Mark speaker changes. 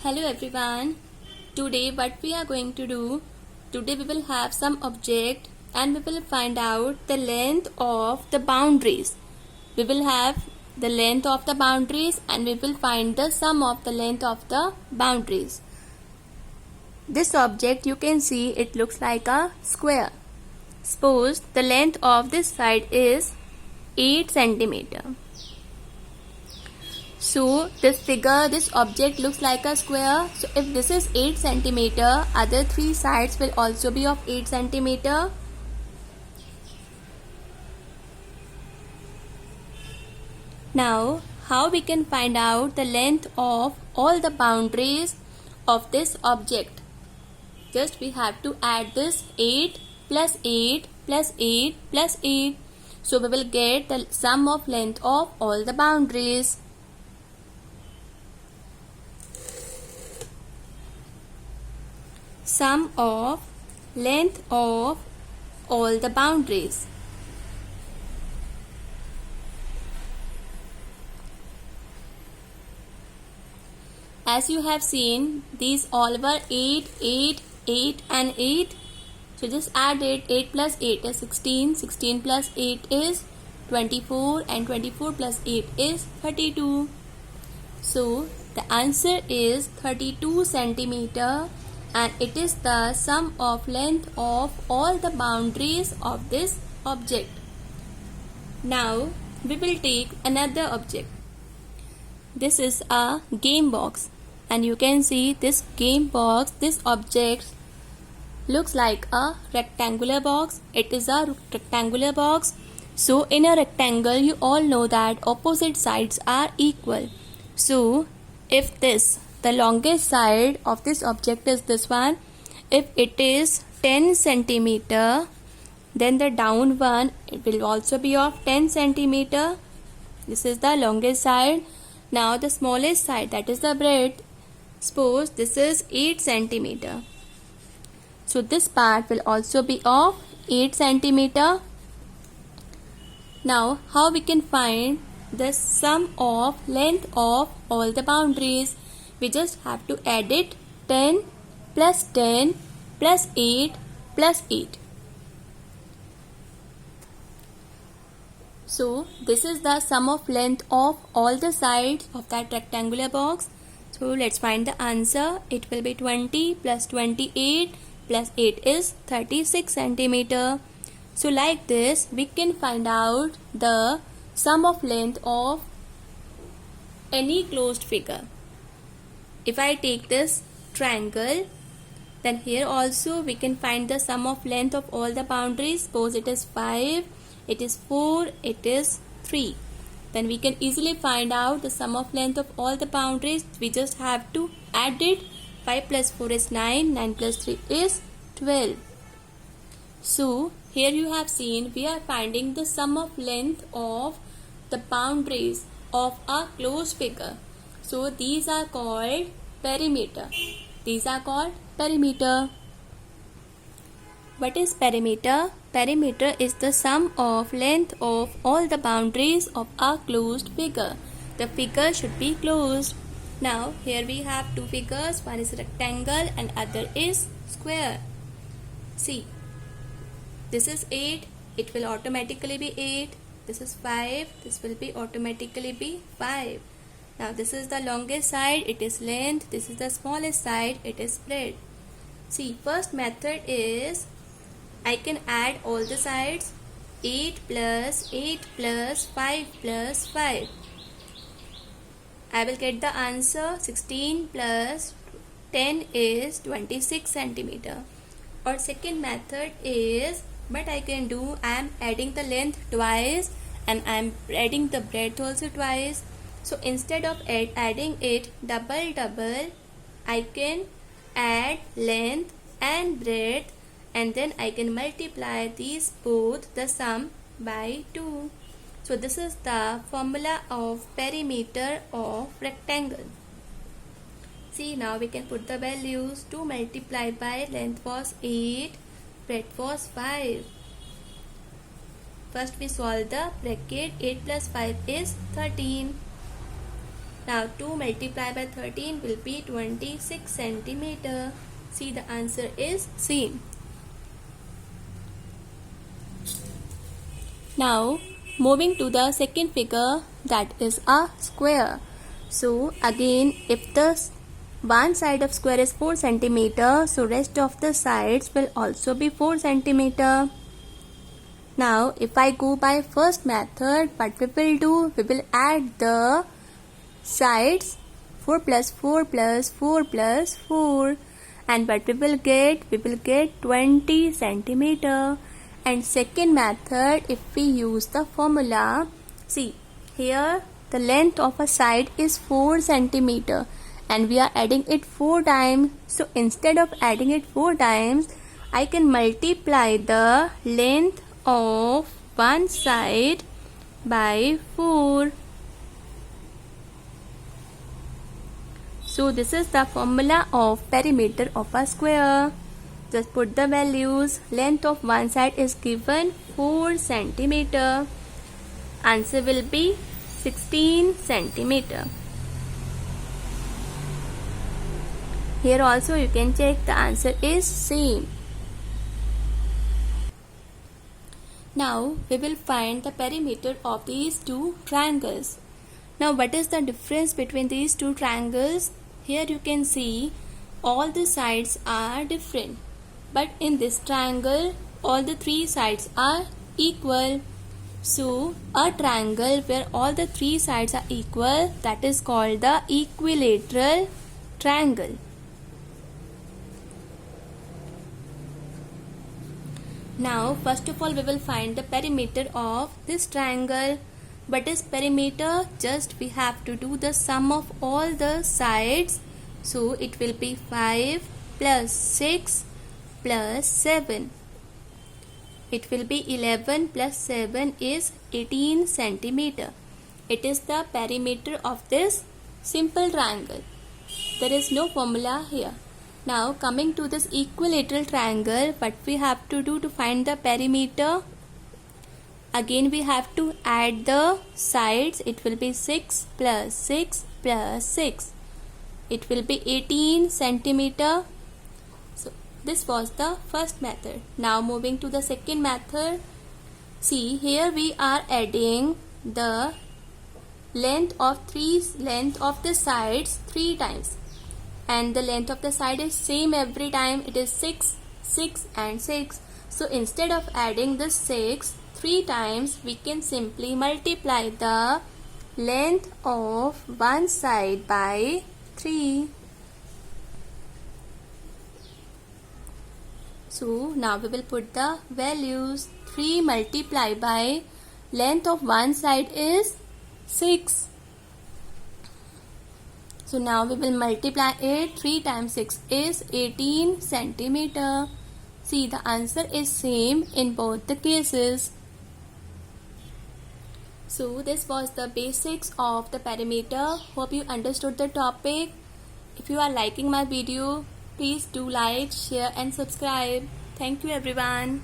Speaker 1: Hello everyone. Today what we are going to do, today we will have some object and we will find out the length of the boundaries. We will have the length of the boundaries and we will find the sum of the length of the boundaries. This object you can see it looks like a square. Suppose the length of this side is 8 centimeter. So this object looks like a square. So if this is 8 centimeter, other three sides will also be of 8 centimeter. Now, how we can find out the length of all the boundaries of this object? Just we have to add this 8 plus 8 plus 8 plus 8. So we will get the sum of length of all the boundaries. Sum of length of all the boundaries. As you have seen, these all were 8, 8, 8 and 8. So just add it. 8 plus 8 is 16, 16 plus 8 is 24 and 24 plus 8 is 32. So the answer is 32 centimeter. And it is the sum of length of all the boundaries of this object. Now we will take another object. This is a game box and you can see this game box, this object looks like a rectangular box. It is a rectangular box. So in a rectangle you all know that opposite sides are equal. So if the longest side of this object is this one. If it is 10 centimeter, then the down one, it will also be of 10 centimeter. This is the longest side. Now the smallest side, that is the breadth. Suppose this is 8 centimeter. So this part will also be of 8 centimeter. Now how we can find the sum of length of all the boundaries? We just have to add it 10 plus 10 plus 8 plus 8. So this is the sum of length of all the sides of that rectangular box. So let's find the answer. It will be 20 plus 28 plus 8 is 36 centimeter. So like this we can find out the sum of length of any closed figure. If I take this triangle, then here also we can find the sum of length of all the boundaries. Suppose it is 5, it is 4, it is 3. Then we can easily find out the sum of length of all the boundaries. We just have to add it. 5 plus 4 is 9, 9 plus 3 is 12. So here you have seen we are finding the sum of length of the boundaries of a closed figure. So these are called perimeter. These are called perimeter. What is perimeter? Perimeter is the sum of length of all the boundaries of a closed figure. The figure should be closed. Now here we have two figures. One is rectangle and other is square. See, this is 8. It will automatically be 8. This is 5. This will be automatically be 5. Now this is the longest side, it is length. This is the smallest side, it is breadth. See, first method is I can add all the sides. 8 plus 8 plus 5 plus 5. I will get the answer. 16 plus 10 is 26 centimeter. Or second method is, but I can do, I am adding the length twice and I am adding the breadth also twice. So instead of adding it double, I can add length and breadth and then I can multiply these both the sum by 2. So this is the formula of perimeter of rectangle. See, now we can put the values. 2 multiplied by length was 8, breadth was 5. First we solve the bracket. 8 plus 5 is 13. Now 2 multiplied by 13 will be 26 centimeter. See, the answer is C. Now moving to the second figure, that is a square. So again, if the one side of square is 4 centimeter, so rest of the sides will also be 4 centimeter. Now if I go by first method, what we will do, we will add the sides 4 plus 4 plus 4 plus 4, and what we will get 20 centimeter. And second method, if we use the formula, see here the length of a side is 4 centimeter and we are adding it 4 times. So instead of adding it 4 times, I can multiply the length of one side by 4. So this is the formula of perimeter of a square. Just put the values. Length of one side is given 4 centimeter. Answer will be 16 centimeter. Here also you can check, the answer is same. Now we will find the perimeter of these two triangles. Now what is the difference between these two triangles? Here you can see all the sides are different. But in this triangle, all the three sides are equal. So, a triangle where all the three sides are equal, that is called the equilateral triangle. Now, first of all, we will find the perimeter of this triangle. What is perimeter? Just we have to do the sum of all the sides. So, it will be 5 plus 6 plus 7. It will be 11 plus 7 is 18 centimeter. It is the perimeter of this simple triangle. There is no formula here. Now coming to this equilateral triangle, what we have to do to find the perimeter? Again we have to add the sides. It will be 6 plus 6 plus 6. It will be 18 centimeter. This was the first method. Now moving to the second method. See, here we are adding the length of the sides 3 times. And the length of the side is same every time. It is 6, 6 and 6. So instead of adding the 6 3 times, we can simply multiply the length of one side by 3. So now we will put the values. 3 multiplied by length of one side is 6. So now we will multiply it. 3 times 6 is 18 centimeter. See, the answer is same in both the cases. So this was the basics of the perimeter. Hope you understood the topic. If you are liking my video, please do like, share and subscribe. Thank you everyone.